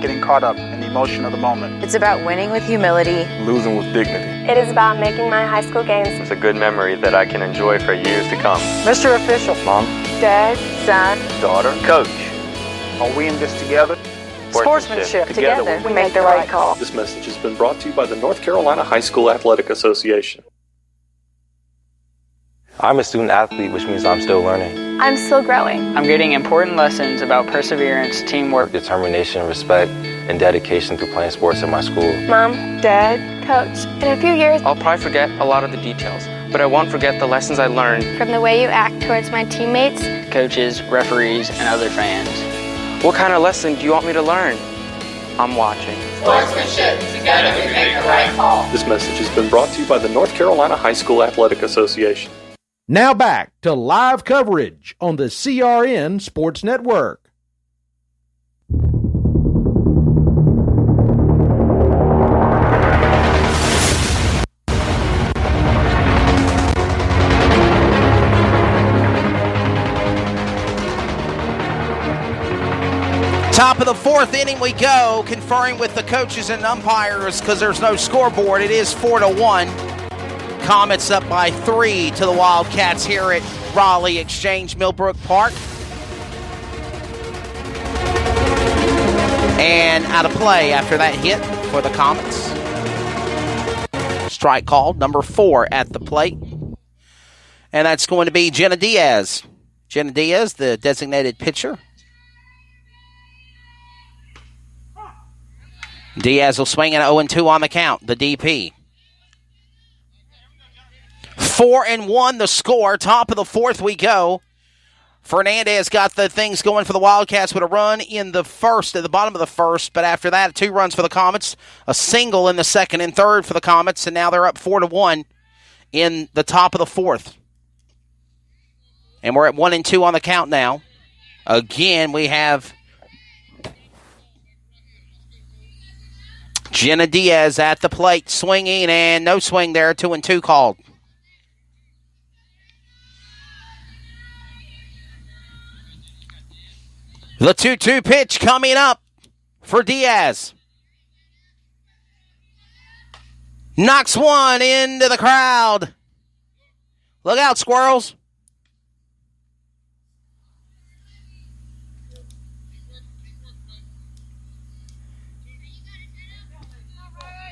getting caught up in the emotion of the moment. It's about winning with humility, losing with dignity. It is about making my high school games. It's a good memory that I can enjoy for years to come. Mr. Official, Mom, Dad, son, daughter, coach. Are we in this together? Sportsmanship. Together We make the right call. This message has been brought to you by the North Carolina High School Athletic Association. I'm a student athlete, which means I'm still learning. I'm still growing. I'm getting important lessons about perseverance, teamwork, determination, respect, and dedication through playing sports at my school. Mom, Dad, Coach, in a few years, I'll probably forget a lot of the details, but I won't forget the lessons I learned from the way you act towards my teammates, coaches, referees, and other fans. What kind of lesson do you want me to learn? I'm watching. Sportsmanship. Together we make the right call. This message has been brought to you by the North Carolina High School Athletic Association. Now back to live coverage on the CRN Sports Network. Top of the fourth inning we go, conferring with the coaches and umpires because there's no scoreboard. It is 4-1. Comets up by 3 to the Wildcats here at Raleigh Exchange Millbrook Park. And out of play after that hit for the Comets. Strike called, number 4 at the plate. And that's going to be Jenna Diaz. Jenna Diaz, the designated pitcher. Diaz will swing at 0-2 on the count, the DP. 4-1 the score. Top of the fourth we go. Fernandez got the things going for the Wildcats with a run in the first, at the bottom of the first, but after that, 2 runs for the Comets, a single in the second and third for the Comets, and now they're up 4-1 in the top of the fourth. And we're at 1-2 on the count now. Again, we have Jenna Diaz at the plate, swinging, and no swing there, 2-2 called. The 2-2 pitch coming up for Diaz. Knocks one into the crowd. Look out, squirrels.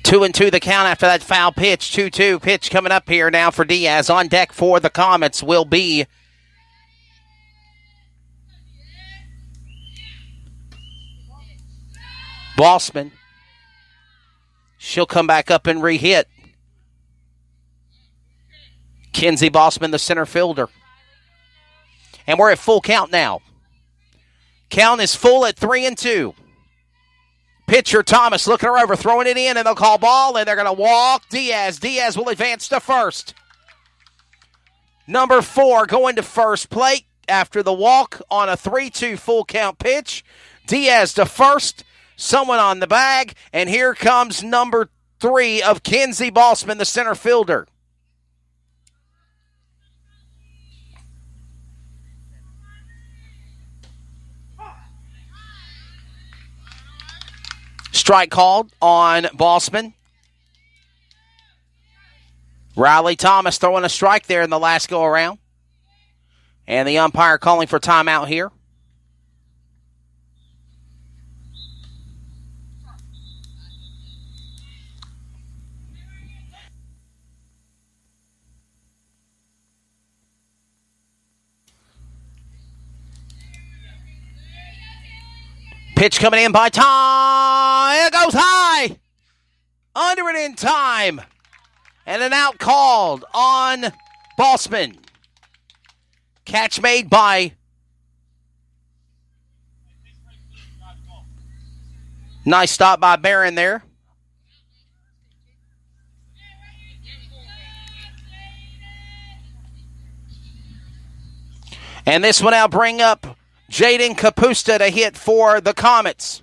Two and two the count after that foul pitch. 2-2 pitch coming up here now for Diaz. On deck for the Comets will be Bossman. She'll come back up and re-hit. Kenzie Bossman, the center fielder. And we're at full count now. Count is full at 3-2. Pitcher Thomas looking her over, throwing it in, and they'll call ball, and they're going to walk Diaz. Diaz will advance to first. Number 4 going to first plate after the walk on a 3-2 full count pitch. Diaz to first. Someone on the bag, and here comes number 3 of Kenzie Bossman, the center fielder. Strike called on Bossman. Riley Thomas throwing a strike there in the last go-around. And the umpire calling for timeout here. Pitch coming in by time. It goes high. Under it in time. And an out called on Bossman. Catch made by nice stop by Barron there. And this one out bring up Jaden Kapusta to hit for the Comets.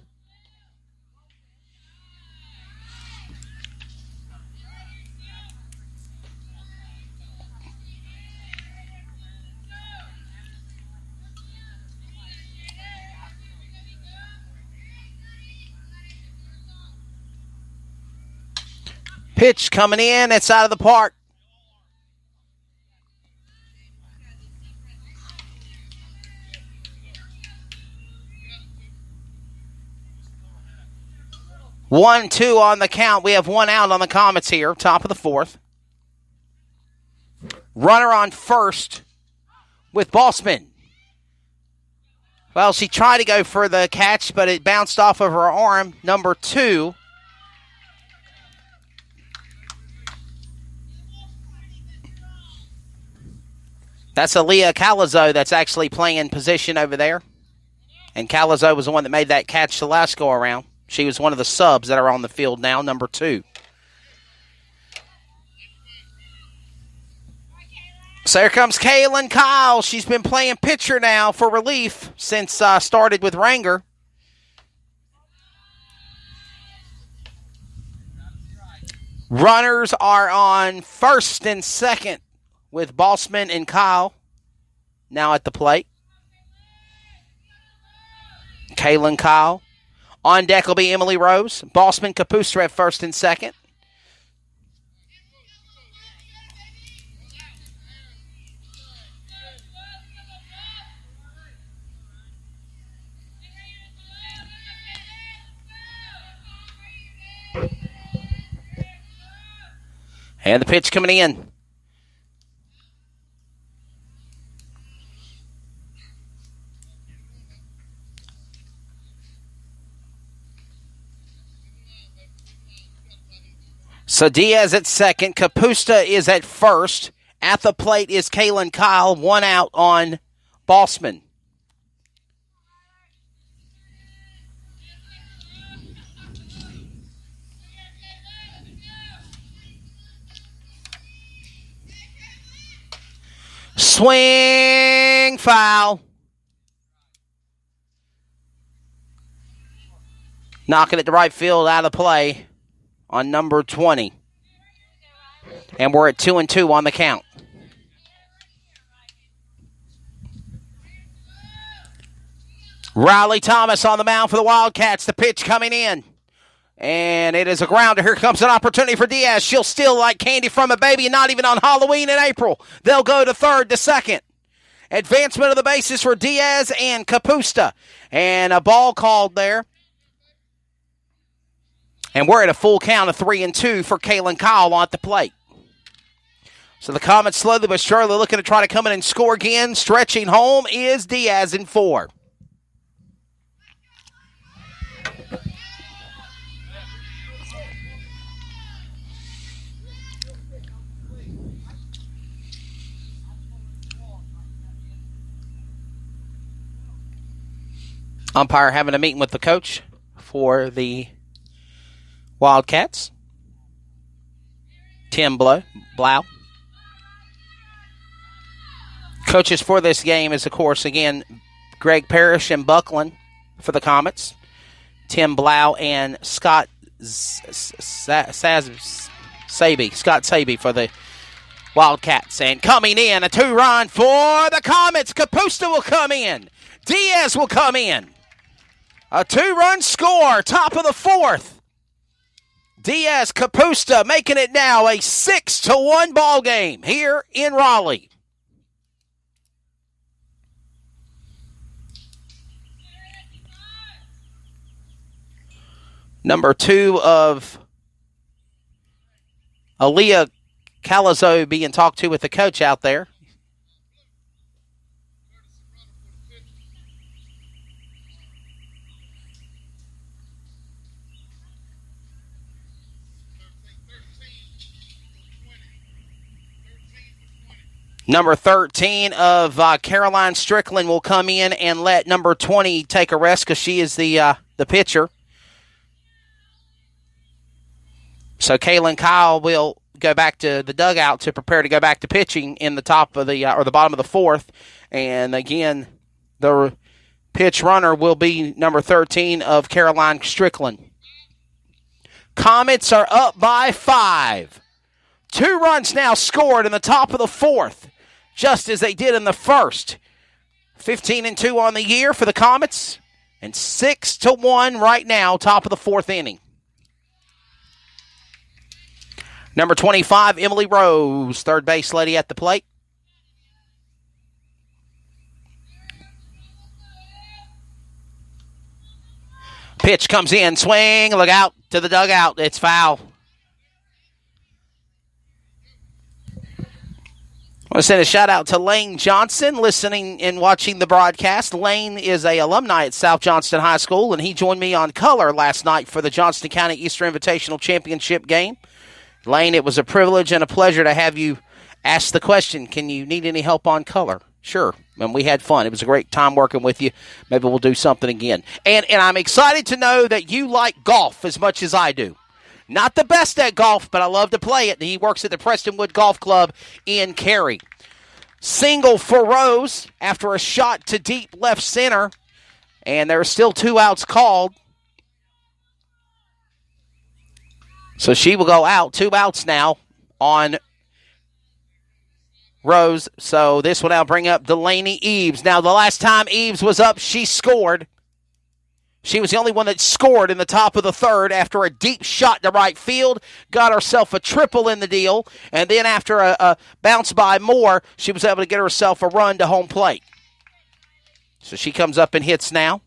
Pitch coming in. It's out of the park. One, two on the count. We have one out on the Comets here, top of the fourth. Runner on first with Bossman. Well, she tried to go for the catch, but it bounced off of her arm. Number 2. That's Aaliyah Calazo that's actually playing in position over there. And Calazo was the one that made that catch the last go around. She was one of the subs that are on the field now, number 2. So here comes Kaylin Kyle. She's been playing pitcher now for relief since started with Ranger. Runners are on first and second with Bossman and Kyle now at the plate. Kaylin Kyle. On deck will be Emily Rose. Bossman, Kapustra at first and second. And the pitch coming in. So Diaz at second. Kapusta is at first. At the plate is Kaylin Kyle. One out on Bossman. Swing, foul. Knocking it to right field, out of play on number 20. And we're at 2-2 on the count. Riley Thomas on the mound for the Wildcats. The pitch coming in. And it is a grounder. Here comes an opportunity for Diaz. She'll steal like candy from a baby, not even on Halloween in April. They'll go to third to second. Advancement of the bases for Diaz and Kapusta. And a ball called there. And we're at a full count of 3-2 for Kaylin Kyle on the plate. So the Comets slowly but surely looking to try to come in and score again. Stretching home is Diaz in 4. Umpire having a meeting with the coach for the Wildcats. Tim Blau. Coaches for this game is, of course, again, Greg Parrish and Buckland for the Comets. Tim Blau and Scott Saby. Scott Saby for the Wildcats. And coming in, a 2-run for the Comets. Kapusta will come in. Diaz will come in. A 2-run score, top of the fourth. Diaz, Kapusta making it now a 6-1 ball game here in Raleigh. Number 2 of Aaliyah Calazo being talked to with the coach out there. Number 13 of Caroline Strickland will come in and let number 20 take a rest because she is the pitcher. So Kaylin Kyle will go back to the dugout to prepare to go back to pitching in the top of the or the bottom of the fourth. And again, the pitch runner will be number 13 of Caroline Strickland. Comets are up by 5. 2 runs now scored in the top of the fourth, just as they did in the first. 15-2 on the year for the Comets, and 6-1 right now, top of the fourth inning. Number 25, Emily Rose, third base lady at the plate. Pitch comes in, swing, look out to the dugout. It's foul. I want to send a shout out to Lane Johnson, listening and watching the broadcast. Lane is an alumni at South Johnston High School, and he joined me on color last night for the Johnston County Easter Invitational Championship game. Lane, it was a privilege and a pleasure to have you ask the question, can you need any help on color? Sure, and we had fun. It was a great time working with you. Maybe we'll do something again. And I'm excited to know that you like golf as much as I do. Not the best at golf, but I love to play it. And he works at the Prestonwood Golf Club in Cary. Single for Rose after a shot to deep left center. And there are still 2 outs called. So she will go out. 2 outs now on Rose. So this will now bring up Delaney Eves. Now, the last time Eves was up, she scored. She was the only one that scored in the top of the third after a deep shot to right field, got herself a triple in the deal, and then after a bounce by Moore, she was able to get herself a run to home plate. So she comes up and hits now.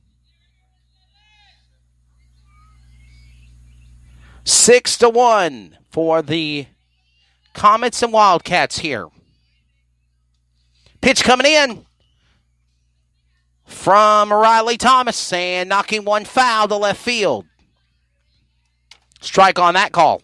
6-1 for the Comets and Wildcats here. Pitch coming in from Riley Thomas and knocking one foul to left field. Strike on that call.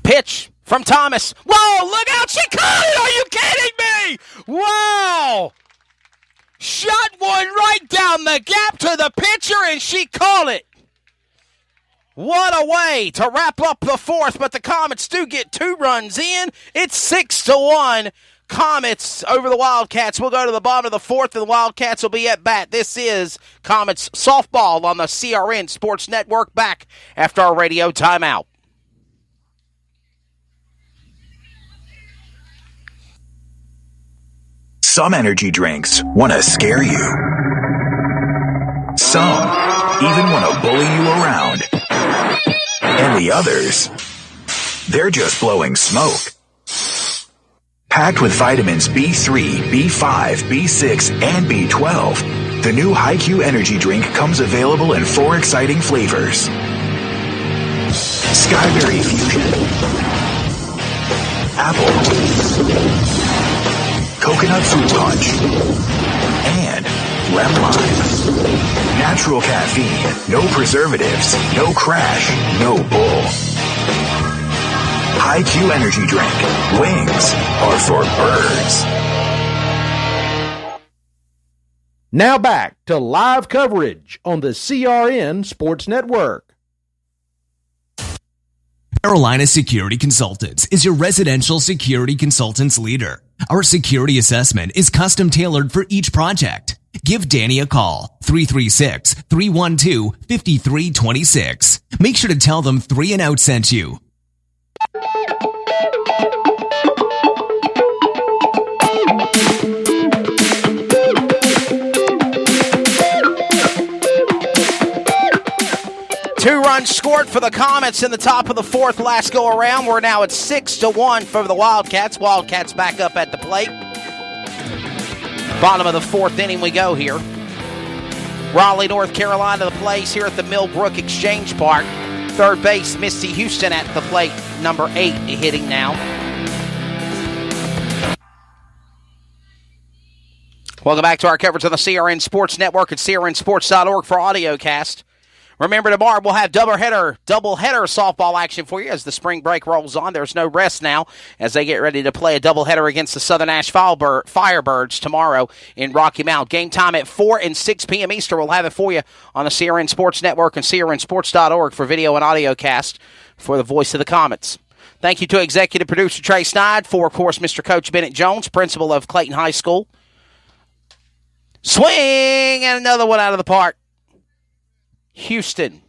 Pitch from Thomas. Whoa, look out, she caught it! Are you kidding me? Wow! Shot one right down the gap to the pitcher, and she caught it. What a way to wrap up the fourth, but the Comets do get 2 runs in. It's 6-1. Comets over the Wildcats. We'll go to the bottom of the fourth, and the Wildcats will be at bat. This is Comets softball on the CRN Sports Network, back after our radio timeout. Some energy drinks want to scare you. Some even want to bully you around. And the others, they're just blowing smoke. Packed with vitamins B3, B5, B6, and B12, the new HiQ energy drink comes available in 4 exciting flavors. Skyberry Fusion, Apple, Coconut Fruit Punch, and Lemon Lime. Natural caffeine, no preservatives, no crash, no bull. HiQ energy drink. Wings are for birds. Now back to live coverage on the CRN Sports Network. Carolina Security Consultants is your residential security consultants leader. Our security assessment is custom tailored for each project. Give Danny a call, 336-312-5326. Make sure to tell them 3 and Out sent you. Two runs scored for the Comets in the top of the fourth last go around. We're now at 6-1 for the Wildcats. Wildcats back up at the plate. Bottom of the fourth inning we go here. Raleigh, North Carolina, the place here at the Millbrook Exchange Park. Third base, Misty Houston at the plate, number 8 hitting now. Welcome back to our coverage on the CRN Sports Network at crnsports.org for audiocast. Remember, tomorrow we'll have doubleheader softball action for you as the spring break rolls on. There's no rest now as they get ready to play a doubleheader against the Southern Ash Firebirds tomorrow in Rocky Mount. Game time at 4 and 6 p.m. Eastern. We'll have it for you on the CRN Sports Network and crnsports.org for video and audio cast for the voice of the Comets. Thank you to executive producer Trey Snide, for, of course, Mr. Coach Bennett Jones, principal of Clayton High School. Swing, and another one out of the park. Houston